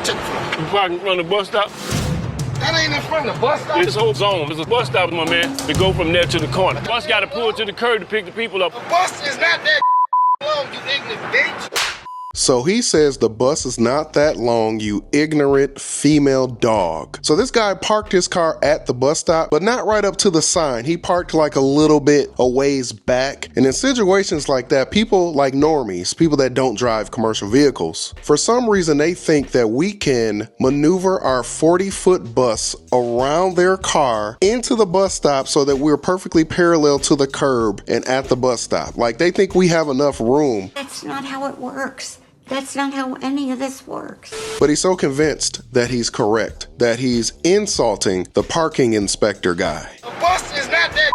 check the front. You park in front of the bus stop? That ain't in front of the bus stop. This whole zone, there's a bus stop, my man. We go from there to the corner. Bus got to pull to the curb to pick the people up. The bus is not that long, you ignorant bitch. So he says the bus is not that long, you ignorant female dog. So this guy parked his car at the bus stop, but not right up to the sign. He parked like a little bit a ways back. And in situations like that, people like normies, people that don't drive commercial vehicles, for some reason they think that we can maneuver our 40-foot bus around their car into the bus stop so that we're perfectly parallel to the curb and at the bus stop. Like they think we have enough room. That's not how it works. That's not how any of this works. But he's so convinced that he's correct, that he's insulting the parking inspector guy. The bus is not that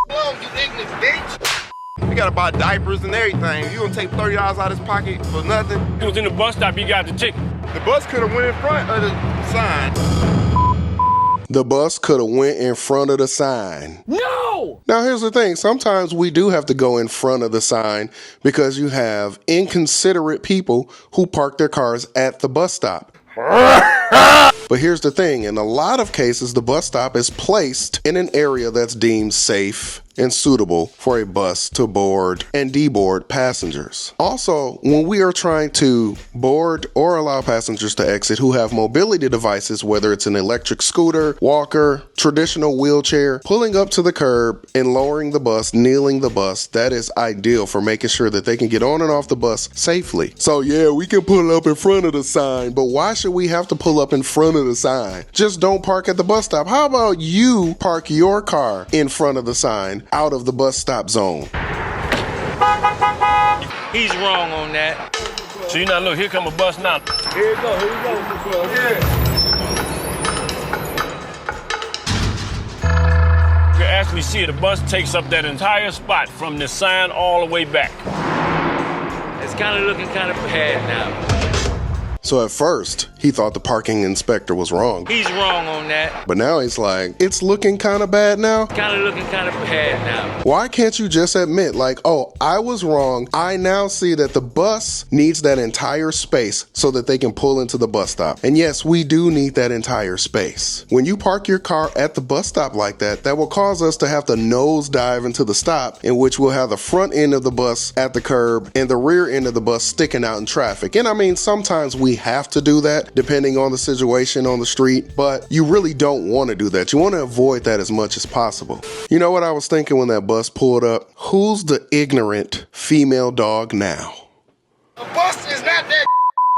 long, you ignorant bitch. We gotta buy diapers and everything. You gonna take $30 out of his pocket for nothing? He was in the bus stop, you got the ticket. The bus could have went in front of the sign. The bus could have went in front of the sign. No! Now here's the thing, sometimes we do have to go in front of the sign because you have inconsiderate people who park their cars at the bus stop. But here's the thing, in a lot of cases, the bus stop is placed in an area that's deemed safe and suitable for a bus to board and deboard passengers. Also, when we are trying to board or allow passengers to exit who have mobility devices, whether it's an electric scooter, walker, traditional wheelchair, pulling up to the curb and lowering the bus, kneeling the bus, that is ideal for making sure that they can get on and off the bus safely. So yeah, we can pull up in front of the sign, but why should we have to pull up in front of the sign? Just don't park at the bus stop. How about you park your car in front of the sign out of the bus stop zone? He's wrong on that. So you now look, here come a bus now. Here we go. Yeah. You can actually see it, the bus takes up that entire spot from the sign all the way back. It's kind of looking kind of bad now. So at first, he thought the parking inspector was wrong. He's wrong on that. But now he's like, it's looking kind of bad now? Kind of looking kind of bad now. Why can't you just admit, like, oh, I was wrong. I now see that the bus needs that entire space so that they can pull into the bus stop. And yes, we do need that entire space. When you park your car at the bus stop like that, that will cause us to have to nosedive into the stop, in which we'll have the front end of the bus at the curb and the rear end of the bus sticking out in traffic. And I mean, sometimes we have to do that depending on the situation on the street, but you really don't want to do that. You want to avoid that as much as possible. You know what I was thinking when that bus pulled up? Who's the ignorant female dog now? The bus is not that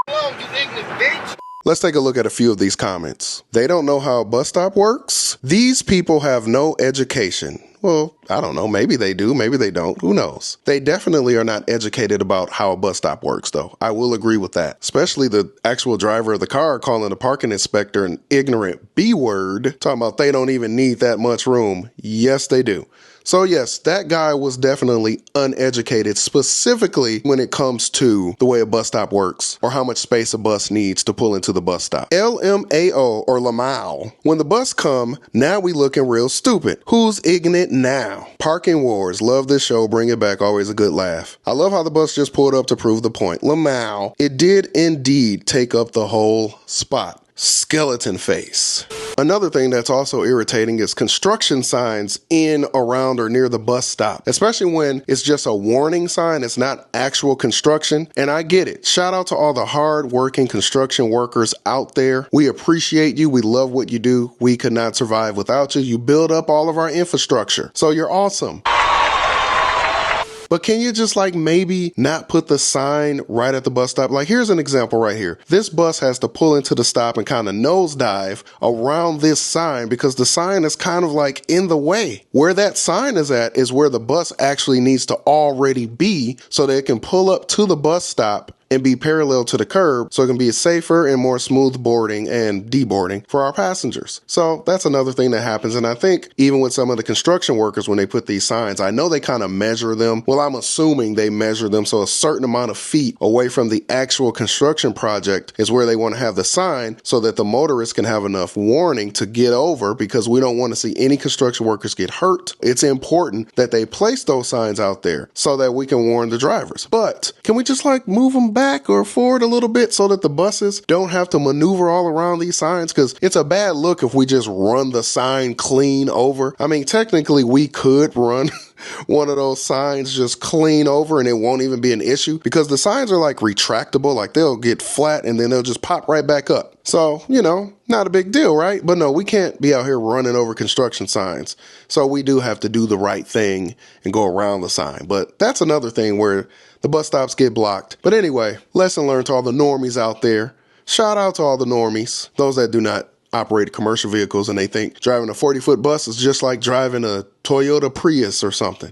long, you ignorant bitch. Let's take a look at a few of these comments. They don't know how a bus stop works. These people have no education. Well, I don't know. Maybe they do. Maybe they don't. Who knows? They definitely are not educated about how a bus stop works, though. I will agree with that. Especially the actual driver of the car calling the parking inspector an ignorant B-word, talking about they don't even need that much room. Yes, they do. So yes, that guy was definitely uneducated, specifically when it comes to the way a bus stop works or how much space a bus needs to pull into the bus stop. LMAO or Lamau. When the bus come, now we looking real stupid. Who's ignorant now? Parking Wars. Love this show. Bring it back. Always a good laugh. I love how the bus just pulled up to prove the point. Lamau. It did indeed take up the whole spot. Skeleton face. Another thing that's also irritating is construction signs in, around, or near the bus stop, especially when it's just a warning sign. It's not actual construction. And I get it. Shout out to all the hard-working construction workers out there. We appreciate you. We love what you do. We could not survive without you. You build up all of our infrastructure. So you're awesome. But can you just like maybe not put the sign right at the bus stop? Like here's an example right here. This bus has to pull into the stop and kind of nosedive around this sign because the sign is kind of like in the way. Where that sign is at is where the bus actually needs to already be so that it can pull up to the bus stop and be parallel to the curb so it can be a safer and more smooth boarding and deboarding for our passengers. So that's another thing that happens. And I think even with some of the construction workers, when they put these signs, I know they kind of measure them. Well, I'm assuming they measure them so a certain amount of feet away from the actual construction project is where they want to have the sign so that the motorist can have enough warning to get over, because we don't want to see any construction workers get hurt. It's important that they place those signs out there so that we can warn the drivers. But can we just like move them back back or forward a little bit so that the buses don't have to maneuver all around these signs? Because it's a bad look if we just run the sign clean over. I mean, technically we could run one of those signs just clean over and it won't even be an issue because the signs are like retractable, like they'll get flat and then they'll just pop right back up. So, you know, not a big deal, right? But no, we can't be out here running over construction signs. So we do have to do the right thing and go around the sign. But that's another thing where the bus stops get blocked. But anyway, lesson learned to all the normies out there. Shout out to all the normies, those that do not operate commercial vehicles and they think driving a 40-foot bus is just like driving a Toyota Prius or something.